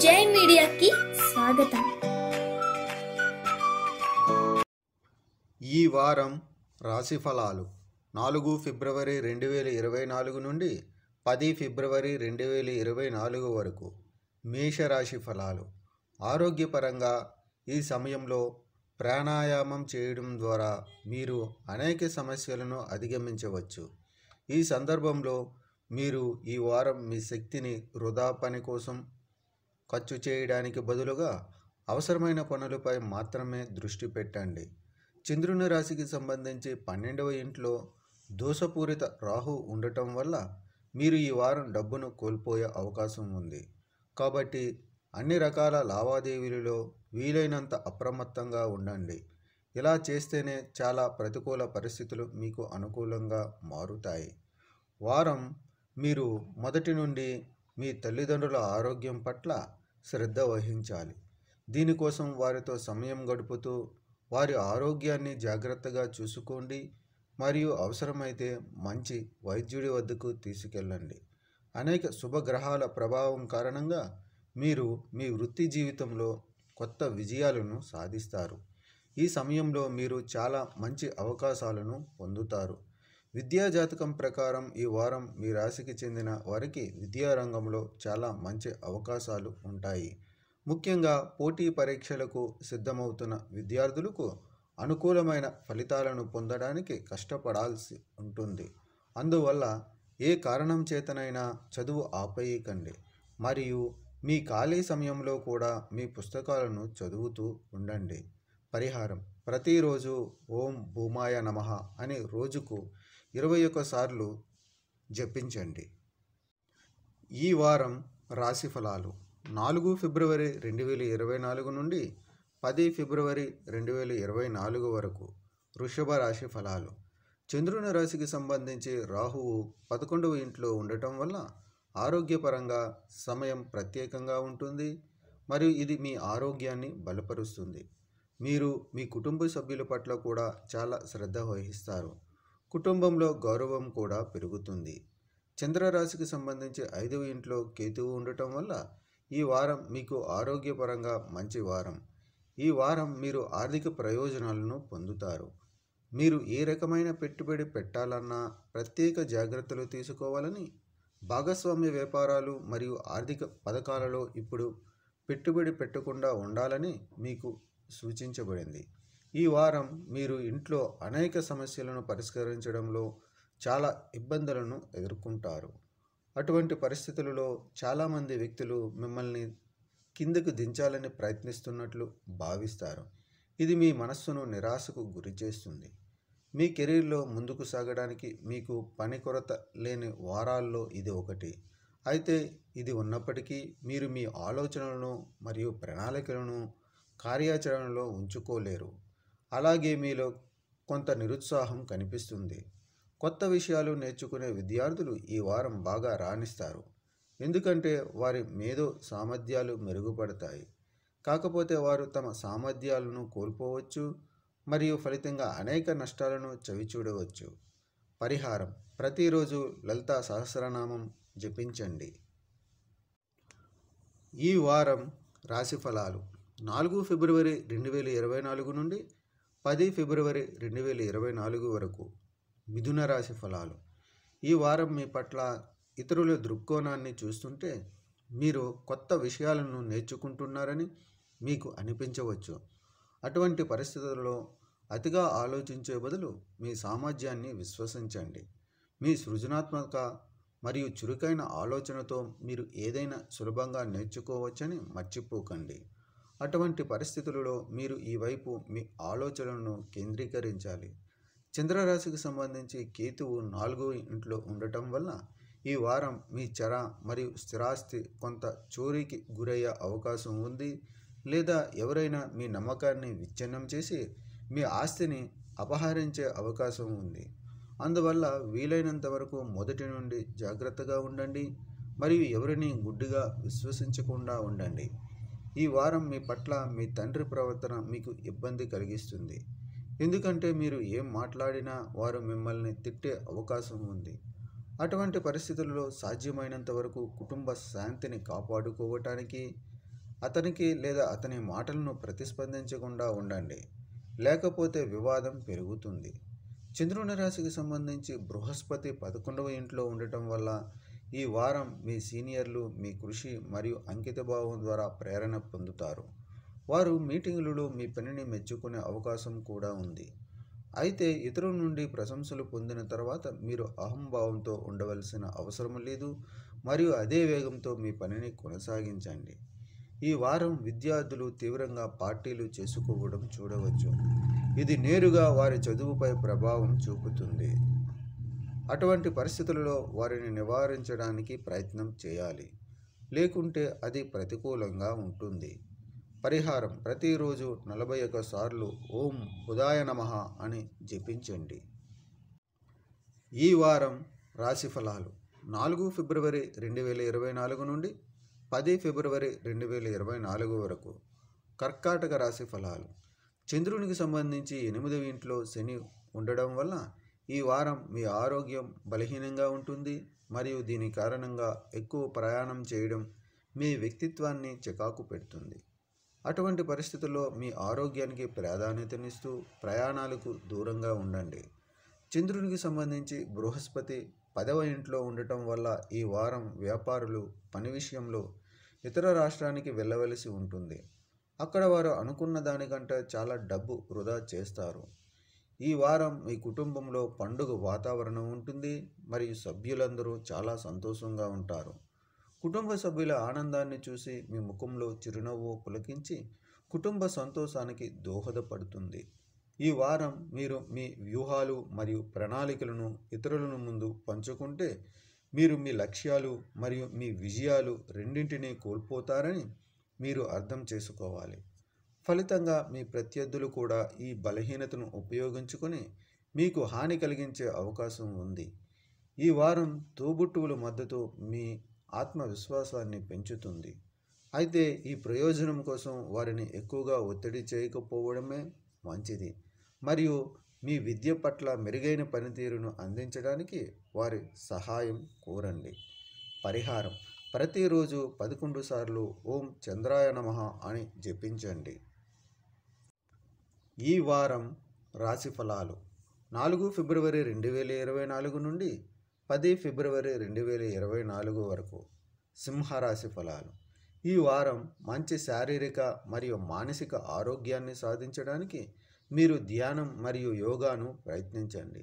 జై మీడియాకి స్వాగతం. ఈ వారం రాశి ఫలాలు 4 ఫిబ్రవరి 2024 నుండి 10 ఫిబ్రవరి 2024 వరకు. మేషరాశి ఫలాలు. ఆరోగ్యపరంగా ఈ సమయంలో ప్రాణాయామం చేయడం ద్వారా మీరు అనేక సమస్యలను అధిగమించవచ్చు. ఈ సందర్భంలో మీరు ఈ వారం మీ శక్తిని వృధా పని కోసం ఖర్చు చేయడానికి బదులుగా అవసరమైన పనులపై మాత్రమే దృష్టి పెట్టండి. చంద్రుని రాశికి సంబంధించి 12వ ఇంట్లో దోషపూరిత రాహు ఉండటం వల్ల మీరు ఈ వారం డబ్బును కోల్పోయే అవకాశం ఉంది. కాబట్టి అన్ని రకాల లావాదేవీలలో వీలైనంత అప్రమత్తంగా ఉండండి. ఇలా చేస్తేనే చాలా ప్రతికూల పరిస్థితులు మీకు అనుకూలంగా మారుతాయి. వారం మీరు మొదటి నుండి మీ తల్లిదండ్రుల ఆరోగ్యం పట్ల శ్రద్ధ వహించాలి. దీనికోసం వారితో సమయం గడుపుతూ వారి ఆరోగ్యాన్ని జాగ్రత్తగా చూసుకోండి మరియు అవసరమైతే మంచి వైద్యుడి వద్దకు తీసుకెళ్ళండి. అనేక శుభగ్రహాల ప్రభావం కారణంగా మీరు మీ వృత్తి జీవితంలో కొత్త విజయాలను సాధిస్తారు. ఈ సమయంలో మీరు చాలా మంచి అవకాశాలను పొందుతారు. విద్యా జాతకం ప్రకారం ఈ వారం మీ రాశికి చెందిన వారికి విద్యారంగంలో చాలా మంచి అవకాశాలు ఉంటాయి. ముఖ్యంగా పోటీ పరీక్షలకు సిద్ధమవుతున్న విద్యార్థులకు అనుకూలమైన ఫలితాలను పొందడానికి కష్టపడాల్సి ఉంటుంది. అందువల్ల ఏ కారణం చేతనైనా చదువు ఆపేయకండి మరియు మీ ఖాళీ సమయంలో కూడా మీ పుస్తకాలను చదువుతూ ఉండండి. పరిహారం: ప్రతిరోజు ఓం భూమాయ నమః అని రోజుకు 21 సార్లు జపించండి. ఈ వారం రాశి ఫలాలు 4 ఫిబ్రవరి 2024 నుండి 10 ఫిబ్రవరి 2024 వరకు. వృషభ రాశి ఫలాలు. చంద్రుని రాశికి సంబంధించి రాహువు 11వ ఇంట్లో ఉండటం వల్ల ఆరోగ్యపరంగా సమయం ప్రత్యేకంగా ఉంటుంది మరియు ఇది మీ ఆరోగ్యాన్ని బలపరుస్తుంది. మీరు మీ కుటుంబ సభ్యుల పట్ల కూడా చాలా శ్రద్ధ వహిస్తారు. కుటుంబంలో గౌరవం కూడా పెరుగుతుంది. చంద్రరాశికి సంబంధించి 5వ ఇంట్లో కేతువు ఉండటం వల్ల ఈ వారం మీకు ఆరోగ్యపరంగా మంచి వారం. ఈ వారం మీరు ఆర్థిక ప్రయోజనాలను పొందుతారు. మీరు ఏ రకమైన పెట్టుబడి పెట్టాలన్నా ప్రత్యేక జాగ్రత్తలు తీసుకోవాలని భాగస్వామ్య వ్యాపారాలు మరియు ఆర్థిక పథకాలలో ఇప్పుడు పెట్టుబడి పెట్టకుండా ఉండాలని మీకు సూచించబడింది. ఈ వారం మీరు ఇంట్లో అనేక సమస్యలను పరిష్కరించడంలో చాలా ఇబ్బందులను ఎదుర్కొంటారు. అటువంటి పరిస్థితులలో చాలామంది వ్యక్తులు మిమ్మల్ని కిందకు దించాలని ప్రయత్నిస్తున్నట్లు భావిస్తారు. ఇది మీ మనస్సును నిరాశకు గురిచేస్తుంది. మీ కెరీర్లో ముందుకు సాగడానికి మీకు పని కొరత లేని వారాల్లో ఇది ఒకటి. అయితే ఇది ఉన్నప్పటికీ మీరు మీ ఆలోచనలను మరియు ప్రణాళికలను కార్యాచరణలో ఉంచుకోలేరు. అలాగే మీలో కొంత నిరుత్సాహం కనిపిస్తుంది. కొత్త విషయాలు నేర్చుకునే విద్యార్థులు ఈ వారం బాగా రాణిస్తారు, ఎందుకంటే వారి మేధో సామర్థ్యాలు మెరుగుపడతాయి. కాకపోతే వారు తమ సామర్థ్యాలను కోల్పోవచ్చు మరియు ఫలితంగా అనేక నష్టాలను చవిచూడవచ్చు. పరిహారం: ప్రతిరోజు లలితా సహస్రనామం జపించండి. ఈ వారం రాశి ఫలాలు 4 ఫిబ్రవరి 2024 నుండి 10 ఫిబ్రవరి 2024 వరకు. మిథున రాశి ఫలాలు. ఈ వారం మీ పట్ల ఇతరుల దృక్కోణాన్ని చూస్తుంటే మీరు కొత్త విషయాలను నేర్చుకుంటున్నారని మీకు అనిపించవచ్చు. అటువంటి పరిస్థితుల్లో అతిగా ఆలోచించే బదులు మీ సామర్థ్యాన్ని విశ్వసించండి. మీ సృజనాత్మక మరియు చురుకైన ఆలోచనతో మీరు ఏదైనా సులభంగా నేర్చుకోవచ్చని మర్చిపోకండి. అటువంటి పరిస్థితులలో మీరు ఈ వైపు మీ ఆలోచనలను కేంద్రీకరించాలి. చంద్రరాశికి సంబంధించి కేతువు 4వ ఇంట్లో ఉండటం వల్ల ఈ వారం మీ చర మరియు స్థిరాస్తి కొంత చోరీకి గురయ్యే అవకాశం ఉంది, లేదా ఎవరైనా మీ నమ్మకాన్ని విచ్ఛిన్నం చేసి మీ ఆస్తిని అపహరించే అవకాశం ఉంది. అందువల్ల వీలైనంత వరకు మొదటి నుండి జాగ్రత్తగా ఉండండి మరియు ఎవరిని గుడ్డిగా విశ్వసించకుండా ఉండండి. ఈ వారం మీ పట్ల మీ తండ్రి ప్రవర్తన మీకు ఇబ్బంది కలిగిస్తుంది, ఎందుకంటే మీరు ఏం మాట్లాడినా వారు మిమ్మల్ని తిట్టే అవకాశం ఉంది. అటువంటి పరిస్థితుల్లో సాధ్యమైనంత వరకు కుటుంబ శాంతిని కాపాడుకోవటానికి అతనికి లేదా అతని మాటలను ప్రతిస్పందించకుండా ఉండండి, లేకపోతే వివాదం పెరుగుతుంది. చంద్రుని రాశికి సంబంధించి బృహస్పతి 11వ ఇంట్లో ఉండటం వల్ల ఈ వారం మీ సీనియర్లు మీ కృషి మరియు అంకితభావం ద్వారా ప్రేరణ పొందుతారు. వారు మీటింగులలో మీ పనిని మెచ్చుకునే అవకాశం కూడా ఉంది. అయితే ఇతరుల నుండి ప్రశంసలు పొందిన తర్వాత మీరు అహంభావంతో ఉండవలసిన అవసరం లేదు మరియు అదే వేగంతో మీ పనిని కొనసాగించండి. ఈ వారం విద్యార్థులు తీవ్రంగా పార్టీలు చేసుకోవడం చూడవచ్చు. ఇది నేరుగా వారి చదువుపై ప్రభావం చూపుతుంది. అటువంటి పరిస్థితులలో వారిని నివారించడానికి ప్రయత్నం చేయాలి, లేకుంటే అది ప్రతికూలంగా ఉంటుంది. పరిహారం: ప్రతిరోజు 41 సార్లు ఓం బుధాయ నమః అని జపించండి. ఈ వారం రాశి ఫలాలు 4 ఫిబ్రవరి 2024 నుండి 10 ఫిబ్రవరి 2024 వరకు. కర్కాటక రాశి ఫలాలు. చంద్రునికి సంబంధించి 8వ ఇంట్లో శని ఉండడం వల్ల ఈ వారం మీ ఆరోగ్యం బలహీనంగా ఉంటుంది మరియు దీని కారణంగా ఎక్కువ ప్రయాణం చేయడం మీ వ్యక్తిత్వాన్ని చికాకు పెడుతుంది. అటువంటి పరిస్థితుల్లో మీ ఆరోగ్యానికి ప్రాధాన్యతనిస్తూ ప్రయాణాలకు దూరంగా ఉండండి. చంద్రునికి సంబంధించి బృహస్పతి 10వ ఇంట్లో ఉండటం వల్ల ఈ వారం వ్యాపారులు పని విషయంలో ఇతర రాష్ట్రానికి వెళ్ళవలసి ఉంటుంది. అక్కడ వారు అనుకున్న దానికంటే చాలా డబ్బు వృధా చేస్తారు. ఈ వారం మీ కుటుంబంలో పండుగ వాతావరణం ఉంటుంది మరియు సభ్యులందరూ చాలా సంతోషంగా ఉంటారు. కుటుంబ సభ్యుల ఆనందాన్ని చూసి మీ ముఖంలో చిరునవ్వు పులకించి కుటుంబ సంతోషానికి దోహదపడుతుంది. ఈ వారం మీరు మీ వ్యూహాలు మరియు ప్రణాళికలను ఇతరుల ముందు పంచుకుంటే మీరు మీ లక్ష్యాలు మరియు మీ విజయాలు రెండింటినీ కోల్పోతారని మీరు అర్థం చేసుకోవాలి. ఫలితంగా మీ ప్రత్యర్థులు కూడా ఈ బలహీనతను ఉపయోగించుకొని మీకు హాని కలిగించే అవకాశం ఉంది. ఈ వారం తోబుట్టువుల మద్దతు మీ ఆత్మవిశ్వాసాన్ని పెంచుతుంది. అయితే ఈ ప్రయోజనం కోసం వారిని ఎక్కువగా ఒత్తిడి చేయకపోవడమే మంచిది మరియు మీ విద్య పట్ల మెరుగైన పనితీరును అందించడానికి వారి సహాయం కోరండి. పరిహారం: ప్రతిరోజు 11 సార్లు ఓం చంద్రాయ నమః అని జపించండి. ఈ వారం రాశి ఫలాలు 4 ఫిబ్రవరి 2024 నుండి 10 ఫిబ్రవరి 2024 వరకు. సింహరాశి ఫలాలు. ఈ వారం మంచి శారీరక మరియు మానసిక ఆరోగ్యాన్ని సాధించడానికి మీరు ధ్యానం మరియు యోగాను ప్రయత్నించండి.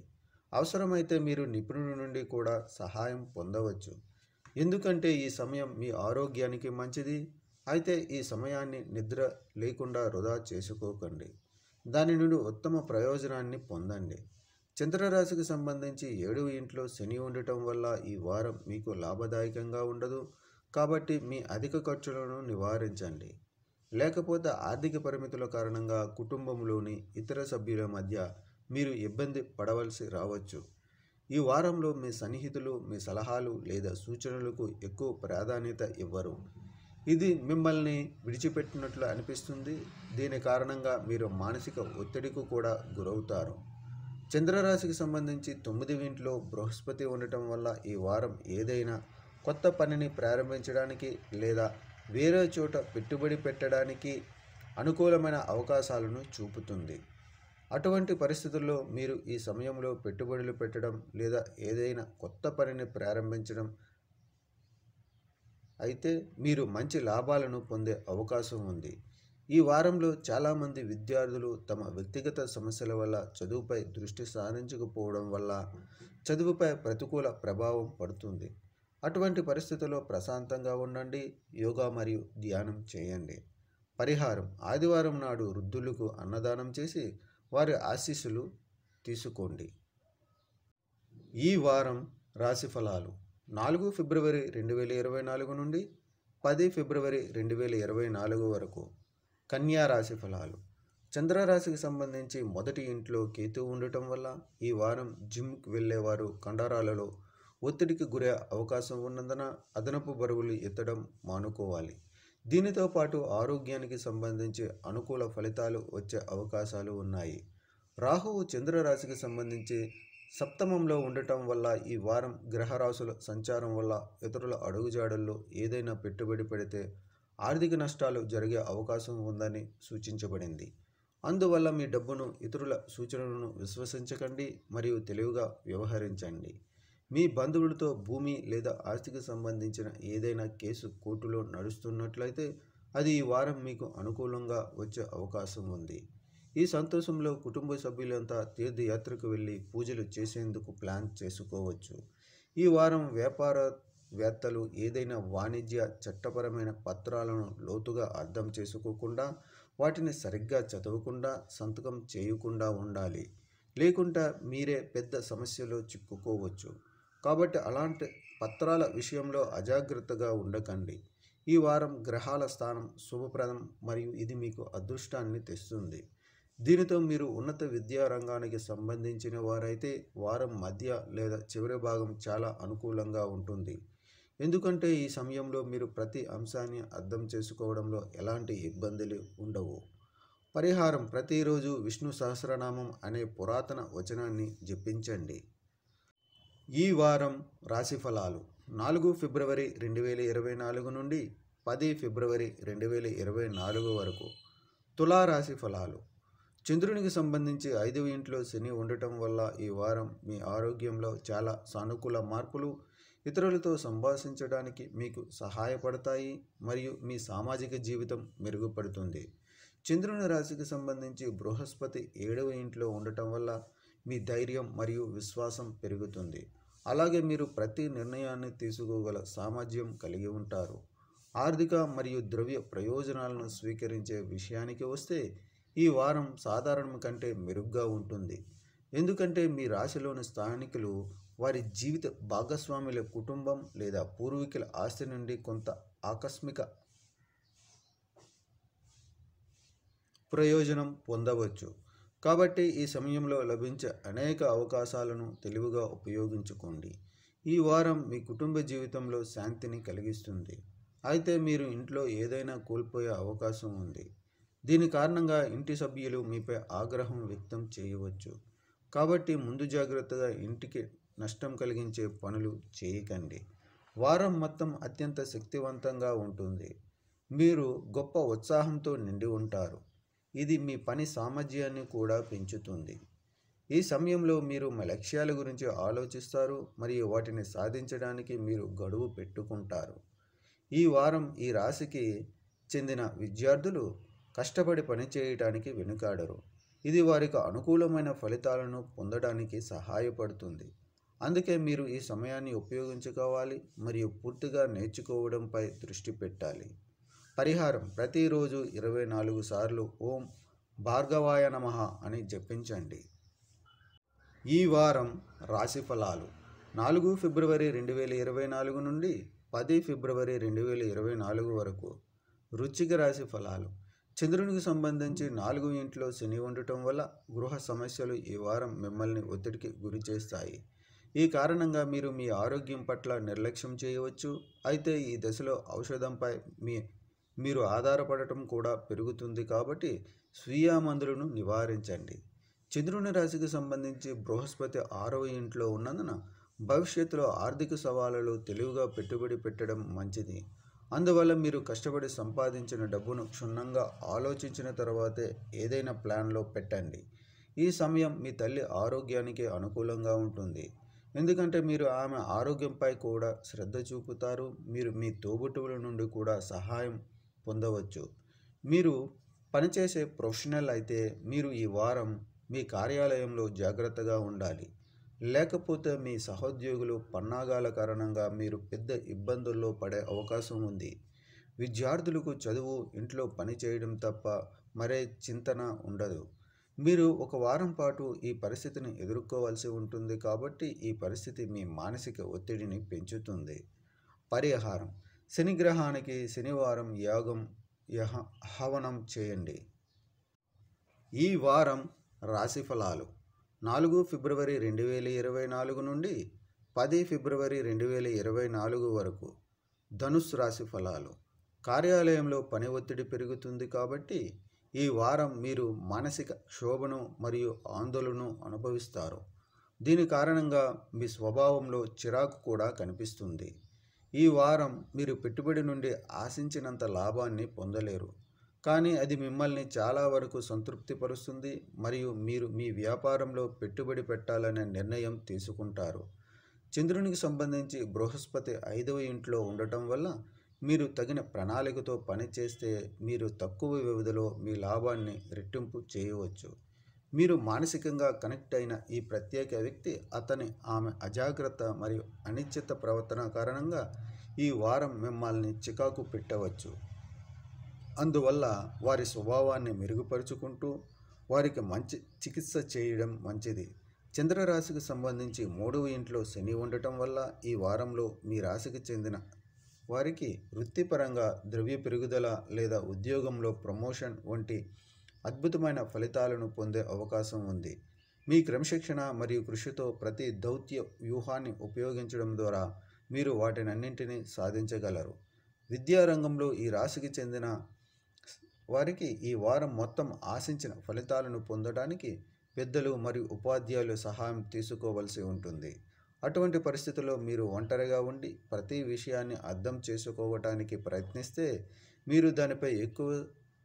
అవసరమైతే మీరు నిపుణుడి నుండి కూడా సహాయం పొందవచ్చు, ఎందుకంటే ఈ సమయం మీ ఆరోగ్యానికి మంచిది. అయితే ఈ సమయాన్ని నిద్ర లేకుండా వృధా చేసుకోకండి, దాని నుండి ఉత్తమ ప్రయోజనాన్ని పొందండి. చంద్రరాశికి సంబంధించి 7వ ఇంట్లో శని ఉండటం వల్ల ఈ వారం మీకు లాభదాయకంగా ఉండదు, కాబట్టి మీ అధిక ఖర్చులను నివారించండి. లేకపోతే ఆర్థిక పరిమితుల కారణంగా కుటుంబంలోని ఇతర సభ్యుల మధ్య మీరు ఇబ్బంది పడవలసి రావచ్చు. ఈ వారంలో మీ సన్నిహితులు మీ సలహాలు లేదా సూచనలకు ఎక్కువ ప్రాధాన్యత ఇవ్వరు. ఇది మిమ్మల్ని విడిచిపెట్టినట్లు అనిపిస్తుంది. దీని కారణంగా మీరు మానసిక ఒత్తిడికి కూడా గురవుతారు. చంద్రరాశికి సంబంధించి 9వ ఇంట్లో బృహస్పతి ఉండటం వల్ల ఈ వారం ఏదైనా కొత్త పనిని ప్రారంభించడానికి లేదా వేరే చోట పెట్టుబడి పెట్టడానికి అనుకూలమైన అవకాశాలను చూపుతుంది. అటువంటి పరిస్థితుల్లో మీరు ఈ సమయంలో పెట్టుబడులు పెట్టడం లేదా ఏదైనా కొత్త పనిని ప్రారంభించడం అయితే మీరు మంచి లాభాలను పొందే అవకాశం ఉంది. ఈ వారంలో చాలామంది విద్యార్థులు తమ వ్యక్తిగత సమస్యల వల్ల చదువుపై దృష్టి సారించకపోవడం వల్ల చదువుపై ప్రతికూల ప్రభావం పడుతుంది. అటువంటి పరిస్థితుల్లో ప్రశాంతంగా ఉండండి, యోగా మరియు ధ్యానం చేయండి. పరిహారం: ఆదివారం నాడు వృద్ధులకు అన్నదానం చేసి వారి ఆశీస్సులు తీసుకోండి. ఈ వారం రాశి ఫలాలు 4 ఫిబ్రవరి 2024 నుండి 10 ఫిబ్రవరి 2024 వరకు. కన్యా రాశి ఫలాలు. చంద్రరాశికి సంబంధించి మొదటి ఇంట్లో కేతువు ఉండటం వల్ల ఈ వారం జిమ్కి వెళ్ళేవారు కండరాలలో ఒత్తిడికి గురే అవకాశం ఉన్నందున అదనపు బరువులు ఎత్తడం మానుకోవాలి. దీనితో పాటు ఆరోగ్యానికి సంబంధించి అనుకూల ఫలితాలు వచ్చే అవకాశాలు ఉన్నాయి. రాహువు చంద్రరాశికి సంబంధించి సప్తమంలో ఉండటం వల్ల ఈ వారం గ్రహరాశుల సంచారం వల్ల ఇతరుల అడుగుజాడల్లో ఏదైనా పెట్టుబడి పెడితే ఆర్థిక నష్టాలు జరిగే అవకాశం ఉందని సూచించబడింది. అందువల్ల మీ డబ్బును ఇతరుల సూచనలను విశ్వసించకండి మరియు తెలివిగా వ్యవహరించండి. మీ బంధువులతో భూమి లేదా ఆస్తికి సంబంధించిన ఏదైనా కేసు కోర్టులో నడుస్తున్నట్లయితే అది ఈ వారం మీకు అనుకూలంగా వచ్చే అవకాశం ఉంది. ఈ సంతోషంలో కుటుంబ సభ్యులంతా తీర్థయాత్రకు వెళ్ళి పూజలు చేసేందుకు ప్లాన్ చేసుకోవచ్చు. ఈ వారం వ్యాపారవేత్తలు ఏదైనా వాణిజ్య చట్టపరమైన పత్రాలను లోతుగా అర్థం చేసుకోకుండా, వాటిని సరిగ్గా చదవకుండా సంతకం చేయకుండా ఉండాలి. లేకుంటే మీరే పెద్ద సమస్యలో చిక్కుకోవచ్చు. కాబట్టి అలాంటి పత్రాల విషయంలో అజాగ్రత్తగా ఉండకండి. ఈ వారం గ్రహాల స్థానం శుభప్రదం మరియు ఇది మీకు అదృష్టాన్ని తెస్తుంది. దీనితో మీరు ఉన్నత విద్యా రంగానికి సంబంధించిన వారైతే వారం మధ్య లేదా చివరి భాగం చాలా అనుకూలంగా ఉంటుంది. ఎందుకంటే ఈ సమయంలో మీరు ప్రతి అంశాన్ని అర్థం చేసుకోవడంలో ఎలాంటి ఇబ్బందులు ఉండవు. పరిహారం: ప్రతిరోజు విష్ణు సహస్రనామం అనే పురాతన వచనాన్ని జపించండి. ఈ వారం రాశి ఫలాలు 4 ఫిబ్రవరి 2024 నుండి 10 ఫిబ్రవరి 2024 వరకు. తులారాశి ఫలాలు. చంద్రునికి సంబంధించి 5వ ఇంట్లో శని ఉండటం వల్ల ఈ వారం మీ ఆరోగ్యంలో చాలా సానుకూల మార్పులు ఇతరులతో సంభాషించడానికి మీకు సహాయపడతాయి మరియు మీ సామాజిక జీవితం మెరుగుపడుతుంది. చంద్రుని రాశికి సంబంధించి బృహస్పతి 7వ ఇంట్లో ఉండటం వల్ల మీ ధైర్యం మరియు విశ్వాసం పెరుగుతుంది. అలాగే మీరు ప్రతి నిర్ణయాన్ని తీసుకోగల సామర్థ్యం కలిగి ఉంటారు. ఆర్థిక మరియు ద్రవ్య ప్రయోజనాలను స్వీకరించే విషయానికి వస్తే ఈ వారం సాధారణం కంటే మెరుగ్గా ఉంటుంది. ఎందుకంటే మీ రాశిలోని స్థానికులు వారి జీవిత భాగస్వాముల కుటుంబం లేదా పూర్వీకుల ఆస్తి నుండి కొంత ఆకస్మిక ప్రయోజనం పొందవచ్చు. కాబట్టి ఈ సమయంలో లభించే అనేక అవకాశాలను తెలివిగా ఉపయోగించుకోండి. ఈ వారం మీ కుటుంబ జీవితంలో శాంతిని కలిగిస్తుంది. అయితే మీరు ఇంట్లో ఏదైనా కోల్పోయే అవకాశం ఉంది. దీని కారణంగా ఇంటి సభ్యులు మీపై ఆగ్రహం వ్యక్తం చేయవచ్చు. కాబట్టి ముందు జాగ్రత్తగా ఇంటికి నష్టం కలిగించే పనులు చేయకండి. వారం మొత్తం అత్యంత శక్తివంతంగా ఉంటుంది. మీరు గొప్ప ఉత్సాహంతో నిండి ఉంటారు. ఇది మీ పని సామర్థ్యాన్ని కూడా పెంచుతుంది. ఈ సమయంలో మీరు మీ లక్ష్యాల గురించి ఆలోచిస్తారు మరియు వాటిని సాధించడానికి మీరు గడువు పెట్టుకుంటారు. ఈ వారం ఈ రాశికి చెందిన విద్యార్థులు కష్టపడి పనిచేయడానికి వెనుకాడరు. ఇది వారికి అనుకూలమైన ఫలితాలను పొందడానికి సహాయపడుతుంది. అందుకే మీరు ఈ సమయాన్ని ఉపయోగించుకోవాలి మరియు పూర్తిగా నేర్చుకోవడంపై దృష్టి పెట్టాలి. పరిహారం: ప్రతిరోజు 24 సార్లు ఓం భార్గవాయ నమః అని జపించండి. ఈ వారం రాశి ఫలాలు 4 ఫిబ్రవరి 2024 నుండి 10 ఫిబ్రవరి 2024 వరకు. వృశ్చిక రాశి ఫలాలు. చంద్రునికి సంబంధించి 4వ ఇంట్లో శని ఉండటం వల్ల గృహ సమస్యలు ఈ వారం మిమ్మల్ని ఒత్తిడికి గురి చేస్తాయి. ఈ కారణంగా మీరు మీ ఆరోగ్యం పట్ల నిర్లక్ష్యం చేయవచ్చు. అయితే ఈ దశలో ఔషధంపై మీరు ఆధారపడటం కూడా పెరుగుతుంది. కాబట్టి స్వీయ మందులను నివారించండి. చంద్రుని రాశికి సంబంధించి బృహస్పతి 6వ ఇంట్లో ఉన్నందున భవిష్యత్తులో ఆర్థిక సవాళ్లలో తెలివిగా పెట్టుబడి పెట్టడం మంచిది. అందువల్ల మీరు కష్టపడి సంపాదించిన డబ్బును క్షుణ్ణంగా ఆలోచించిన తర్వాతే ఏదైనా ప్లాన్లో పెట్టండి. ఈ సమయం మీ తల్లి ఆరోగ్యానికి అనుకూలంగా ఉంటుంది. ఎందుకంటే మీరు ఆమె ఆరోగ్యంపై కూడా శ్రద్ధ చూపుతారు. మీరు మీ తోబుట్టువుల నుండి కూడా సహాయం పొందవచ్చు. మీరు పనిచేసే ప్రొఫెషనల్ అయితే మీరు ఈ వారం మీ కార్యాలయంలో జాగ్రత్తగా ఉండాలి. లేకపోతే మీ సహోద్యోగులు పన్నాగాల కారణంగా మీరు పెద్ద ఇబ్బందుల్లో పడే అవకాశం ఉంది. విద్యార్థులకు చదువు, ఇంట్లో పని చేయడం తప్ప మరే చింతన ఉండదు. మీరు ఒక వారం పాటు ఈ పరిస్థితిని ఎదుర్కోవాల్సి ఉంటుంది. కాబట్టి ఈ పరిస్థితి మీ మానసిక ఒత్తిడిని పెంచుతుంది. పరిహారం: శని గ్రహానికి శనివారం హవనం చేయండి. ఈ వారం రాశి ఫలాలు 4 ఫిబ్రవరి 2024 నుండి 10 ఫిబ్రవరి 2024 వరకు. ధనుస్సు రాశి ఫలాలు. కార్యాలయంలో పని ఒత్తిడి పెరుగుతుంది. కాబట్టి ఈ వారం మీరు మానసిక క్షోభను మరియు ఆందోళనను అనుభవిస్తారు. దీని కారణంగా మీ స్వభావంలో చిరాకు కూడా కనిపిస్తుంది. ఈ వారం మీరు పెట్టుబడి నుండి ఆశించినంత లాభాన్ని పొందలేరు, కానీ అది మిమ్మల్ని చాలా వరకు సంతృప్తిపరుస్తుంది మరియు మీరు మీ వ్యాపారంలో పెట్టుబడి పెట్టాలనే నిర్ణయం తీసుకుంటారు. చంద్రునికి సంబంధించి బృహస్పతి 5వ ఇంట్లో ఉండటం వల్ల మీరు తగిన ప్రణాళికతో పనిచేస్తే మీరు తక్కువ వ్యవధిలో మీ లాభాన్ని రెట్టింపు చేయవచ్చు. మీరు మానసికంగా కనెక్ట్ అయిన ఈ ప్రత్యేక వ్యక్తి ఆమె అజాగ్రత్త మరియు అనిశ్చిత ప్రవర్తన కారణంగా ఈ వారం మిమ్మల్ని చికాకు పెట్టవచ్చు. అందువల్ల వారి స్వభావాన్ని మెరుగుపరుచుకుంటూ వారికి మంచి చికిత్స చేయడం మంచిది. చంద్రరాశికి సంబంధించి 3వ ఇంట్లో శని ఉండటం వల్ల ఈ వారంలో మీ రాశికి చెందిన వారికి వృత్తిపరంగా ద్రవ్య పెరుగుదల లేదా ఉద్యోగంలో ప్రమోషన్ వంటి అద్భుతమైన ఫలితాలను పొందే అవకాశం ఉంది. మీ క్రమశిక్షణ మరియు కృషితో ప్రతి దౌత్య వ్యూహాన్ని ఉపయోగించడం ద్వారా మీరు వాటినన్నింటినీ సాధించగలరు. విద్యారంగంలో ఈ రాశికి చెందిన వారికి ఈ వారం మొత్తం ఆశించిన ఫలితాలను పొందడానికి పెద్దలు మరియు ఉపాధ్యాయులు సహాయం తీసుకోవలసి ఉంటుంది. అటువంటి పరిస్థితుల్లో మీరు ఒంటరిగా ఉండి ప్రతి విషయాన్ని అర్థం చేసుకోవటానికి ప్రయత్నిస్తే మీరు దానిపై ఎక్కువ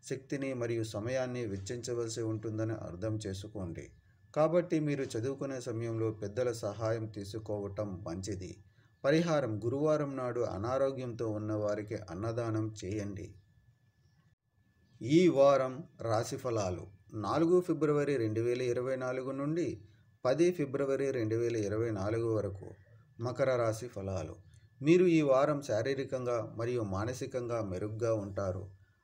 శక్తిని మరియు సమయాన్ని వెచ్చించవలసి ఉంటుందని అర్థం చేసుకోండి. కాబట్టి మీరు చదువుకునే సమయంలో పెద్దల సహాయం తీసుకోవటం మంచిది. పరిహారం: గురువారం నాడు అనారోగ్యంతో ఉన్న వారికి అన్నదానం చేయండి. ఈ వారం రాశి ఫలాలు 4 ఫిబ్రవరి 2024 నుండి 10 ఫిబ్రవరి 2024 వరకు. మకర రాశి ఫలాలు. మీరు ఈ వారం శారీరకంగా మరియు మానసికంగా మెరుగ్గా ఉంటారు.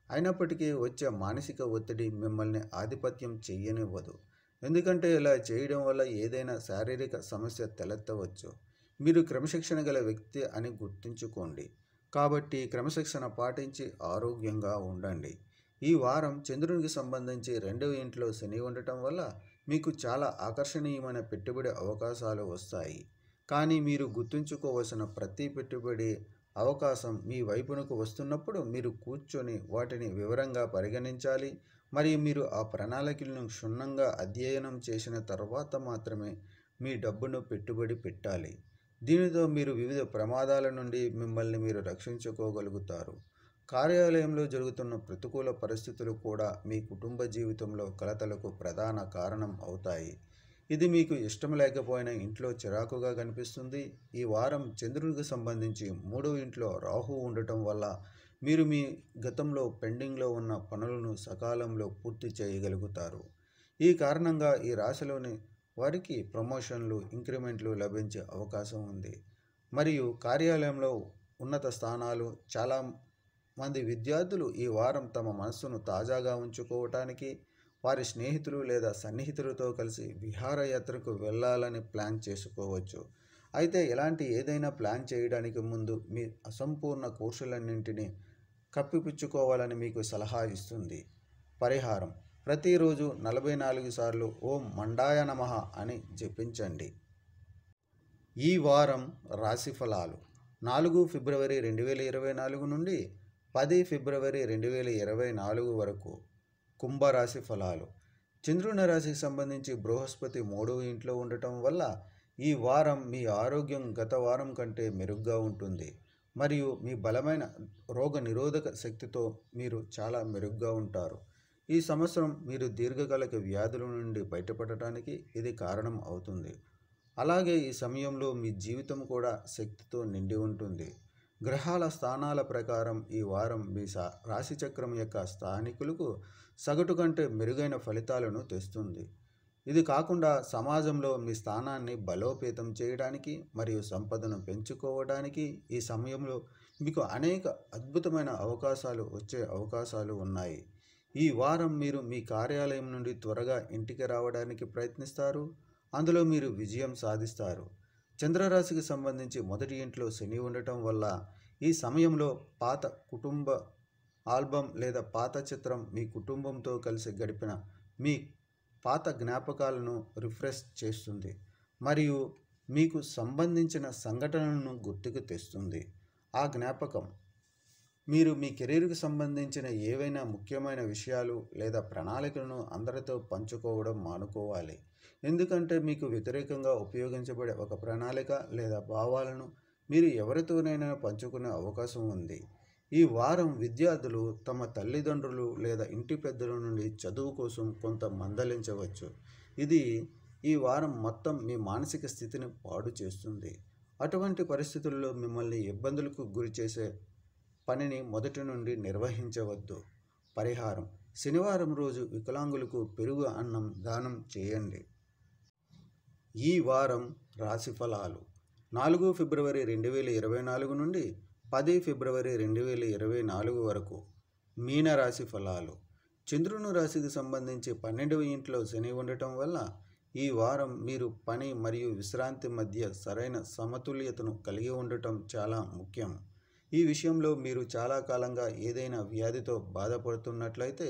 అయినప్పటికీ వచ్చే మానసిక ఒత్తిడి మిమ్మల్ని ఆధిపత్యం చెయ్యనివ్వదు, ఎందుకంటే ఇలా చేయడం వల్ల ఏదైనా శారీరక సమస్య తలెత్తవచ్చు. మీరు క్రమశిక్షణ గల వ్యక్తి అని గుర్తుంచుకోండి, కాబట్టి క్రమశిక్షణ పాటించి ఆరోగ్యంగా ఉండండి. ఈ వారం చంద్రునికి సంబంధించి 2వ ఇంట్లో శని ఉండటం వల్ల మీకు చాలా ఆకర్షణీయమైన పెట్టుబడి అవకాశాలు వస్తాయి. కానీ మీరు గుర్తుంచుకోవలసిన ప్రతి పెట్టుబడి అవకాశం మీ వైపునకు వస్తున్నప్పుడు మీరు కూర్చొని వాటిని వివరంగా పరిగణించాలి మరియు మీరు ఆ ప్రణాళికలను క్షుణ్ణంగా అధ్యయనం చేసిన తర్వాత మాత్రమే మీ డబ్బును పెట్టుబడి పెట్టాలి. దీనితో మీరు వివిధ ప్రమాదాల నుండి మిమ్మల్ని మీరు రక్షించుకోగలుగుతారు. కార్యాలయంలో జరుగుతున్న ప్రతికూల పరిస్థితులు కూడా మీ కుటుంబ జీవితంలో కలతలకు ప్రధాన కారణం అవుతాయి. ఇది మీకు ఇష్టం లేకపోయినా ఇంట్లో చిరాకుగా కనిపిస్తుంది. ఈ వారం చంద్రునికి సంబంధించి 3వ ఇంట్లో రాహు ఉండటం వల్ల మీరు మీ గతంలో పెండింగ్లో ఉన్న పనులను సకాలంలో పూర్తి చేయగలుగుతారు. ఈ కారణంగా ఈ రాశిలోని వారికి ప్రమోషన్లు, ఇంక్రిమెంట్లు లభించే అవకాశం ఉంది మరియు కార్యాలయంలో ఉన్నత స్థానాలు. చాలా మంది విద్యార్థులు ఈ వారం తమ మనస్సును తాజాగా ఉంచుకోవటానికి వారి స్నేహితులు లేదా సన్నిహితులతో కలిసి విహారయాత్రకు వెళ్ళాలని ప్లాన్ చేసుకోవచ్చు. అయితే ఇలాంటి ఏదైనా ప్లాన్ చేయడానికి ముందు మీ అసంపూర్ణ కోర్సులన్నింటినీ కప్పిపుచ్చుకోవాలని మీకు సలహా ఇస్తుంది. పరిహారం: ప్రతిరోజు 44 సార్లు ఓం మండాయ నమః అని జపించండి. ఈ వారం రాశి ఫలాలు 4 ఫిబ్రవరి 2024 నుండి 10 ఫిబ్రవరి 2024 వరకు. కుంభరాశి ఫలాలు. చంద్రుని రాశికి సంబంధించి బృహస్పతి 3వ ఇంట్లో ఉండటం వల్ల ఈ వారం మీ ఆరోగ్యం గత వారం కంటే మెరుగ్గా ఉంటుంది మరియు మీ బలమైన రోగ నిరోధక శక్తితో మీరు చాలా మెరుగ్గా ఉంటారు. ఈ సంవత్సరం మీరు దీర్ఘకాలిక వ్యాధుల నుండి బయటపడటానికి ఇది కారణం అవుతుంది. అలాగే ఈ సమయంలో మీ జీవితం కూడా శక్తితో నిండి ఉంటుంది. గ్రహాల స్థానాల ప్రకారం ఈ వారం మీ రాశిచక్రం యొక్క స్థానికులకు సగటు కంటే మెరుగైన ఫలితాలను తెస్తుంది. ఇది కాకుండా సమాజంలో మీ స్థానాన్ని బలోపేతం చేయడానికి మరియు సంపదను పెంచుకోవడానికి ఈ సమయంలో మీకు అనేక అద్భుతమైన అవకాశాలు వచ్చే అవకాశాలు ఉన్నాయి. ఈ వారం మీరు మీ కార్యాలయం నుండి త్వరగా ఇంటికి రావడానికి ప్రయత్నిస్తారు, అందులో మీరు విజయం సాధిస్తారు. చంద్రరాశికి సంబంధించి 1వ ఇంట్లో శని ఉండటం వల్ల ఈ సమయంలో పాత కుటుంబ ఆల్బమ్ లేదా పాత చిత్రం మీ కుటుంబంతో కలిసి గడిపిన మీ పాత జ్ఞాపకాలను రిఫ్రెష్ చేస్తుంది మరియు మీకు సంబంధించిన సంఘటనలను గుర్తుకు తెస్తుంది. ఆ జ్ఞాపకం మీరు మీ కెరీర్కి సంబంధించిన ఏవైనా ముఖ్యమైన విషయాలు లేదా ప్రణాళికలను అందరితో పంచుకోవడం మానుకోవాలి, ఎందుకంటే మీకు వ్యతిరేకంగా ఉపయోగించబడే ఒక ప్రణాళిక లేదా భావాలను మీరు ఎవరితోనైనా పంచుకునే అవకాశం ఉంది. ఈ వారం విద్యార్థులు తమ తల్లిదండ్రులు లేదా ఇంటి పెద్దల నుండి చదువు కోసం కొంత మందలించవచ్చు. ఇది ఈ వారం మొత్తం మీ మానసిక స్థితిని పాడు చేస్తుంది. అటువంటి పరిస్థితుల్లో మిమ్మల్ని ఇబ్బందులకు గురి చేసే పనిని మొదటి నుండి నిర్వహించవద్దు. పరిహారం: శనివారం రోజు వికలాంగులకు పెరుగు అన్నం దానం చేయండి. ఈ వారం రాశి ఫలాలు 4 ఫిబ్రవరి 2024 నుండి 10 ఫిబ్రవరి 2024 వరకు. మీనరాశి ఫలాలు. చంద్రుని రాశికి సంబంధించి 12వ ఇంట్లో శని ఉండటం వల్ల ఈ వారం మీరు పని మరియు విశ్రాంతి మధ్య సరైన సమతుల్యతను కలిగి ఉండటం చాలా ముఖ్యం. ఈ విషయంలో మీరు చాలా కాలంగా ఏదైనా వ్యాధితో బాధపడుతున్నట్లయితే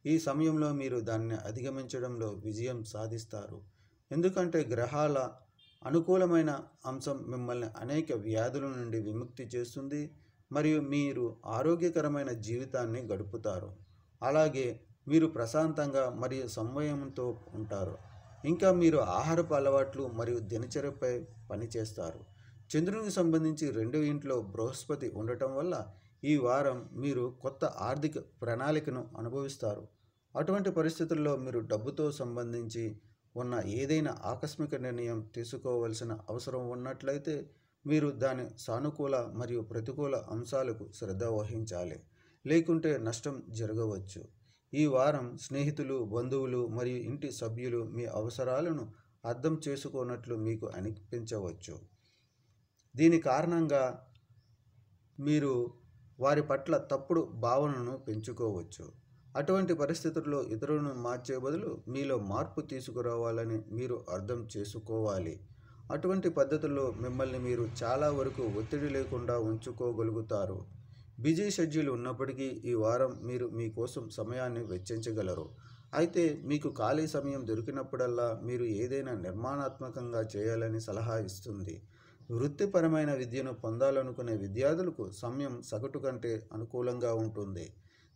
ఈ సమయంలో మీరు దాన్ని అధిగమించడంలో విజయం సాధిస్తారు. ఎందుకంటే గ్రహాల అనుకూలమైన అంశం మిమ్మల్ని అనేక వ్యాధుల నుండి విముక్తి చేస్తుంది మరియు మీరు ఆరోగ్యకరమైన జీవితాన్ని గడుపుతారు. అలాగే మీరు ప్రశాంతంగా మరియు సంయమనంతో ఉంటారు. ఇంకా మీరు ఆహారపు అలవాట్లు మరియు దినచర్యపై పనిచేస్తారు. చంద్రునికి సంబంధించి 2వ ఇంట్లో బృహస్పతి ఉండటం వల్ల ఈ వారం మీరు కొత్త ఆర్థిక ప్రణాళికను అనుభవిస్తారు. అటువంటి పరిస్థితుల్లో మీరు డబ్బుతో సంబంధించి ఉన్న ఏదైనా ఆకస్మిక నిర్ణయం తీసుకోవాల్సిన అవసరం ఉన్నట్లయితే మీరు దాని సానుకూల మరియు ప్రతికూల అంశాలకు శ్రద్ధ వహించాలి, లేకుంటే నష్టం జరగవచ్చు. ఈ వారం స్నేహితులు, బంధువులు మరియు ఇంటి సభ్యులు మీ అవసరాలను అర్థం చేసుకోనట్లు మీకు అనిపించవచ్చు. దీని కారణంగా మీరు వారి పట్ల తప్పుడు భావనను పెంచుకోవచ్చు. అటువంటి పరిస్థితుల్లో ఇతరులను మార్చే బదులు మీలో మార్పు తీసుకురావాలని మీరు అర్థం చేసుకోవాలి. అటువంటి పద్ధతుల్లో మిమ్మల్ని మీరు చాలా వరకు ఒత్తిడి లేకుండా ఉంచుకోగలుగుతారు. బిజీ షెడ్యూల్ ఉన్నప్పటికీ ఈ వారం మీరు మీకోసం సమయాన్ని వెచ్చించగలరు. అయితే మీకు ఖాళీ సమయం దొరికినప్పుడల్లా మీరు ఏదైనా నిర్మాణాత్మకంగా చేయాలని సలహా ఇస్తుంది. వృత్తిపరమైన విద్యను పొందాలనుకునే విద్యార్థులకు సమయం సగటు కంటే అనుకూలంగా ఉంటుంది.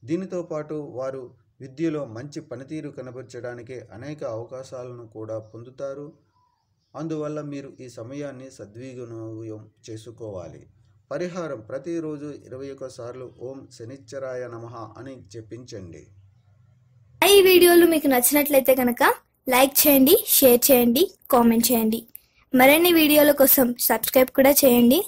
దీనితో పాటు వారు విద్యలో మంచి పనితీరు కనబరచడానికి అనేక అవకాశాలను కూడా పొందుతారు. అందువల్ల మీరు ఈ సమయాన్ని సద్వినియోగం చేసుకోవాలి. పరిహారం: ప్రతిరోజు 21 సార్లు ఓం శనిశ్చరాయ నమః అని జపించండి. ఈ వీడియోలు మీకు నచ్చినట్లయితే కనుక లైక్ చేయండి, షేర్ చేయండి, కామెంట్ చేయండి. మరిన్ని వీడియోల కోసం సబ్స్క్రైబ్ కూడా చేయండి.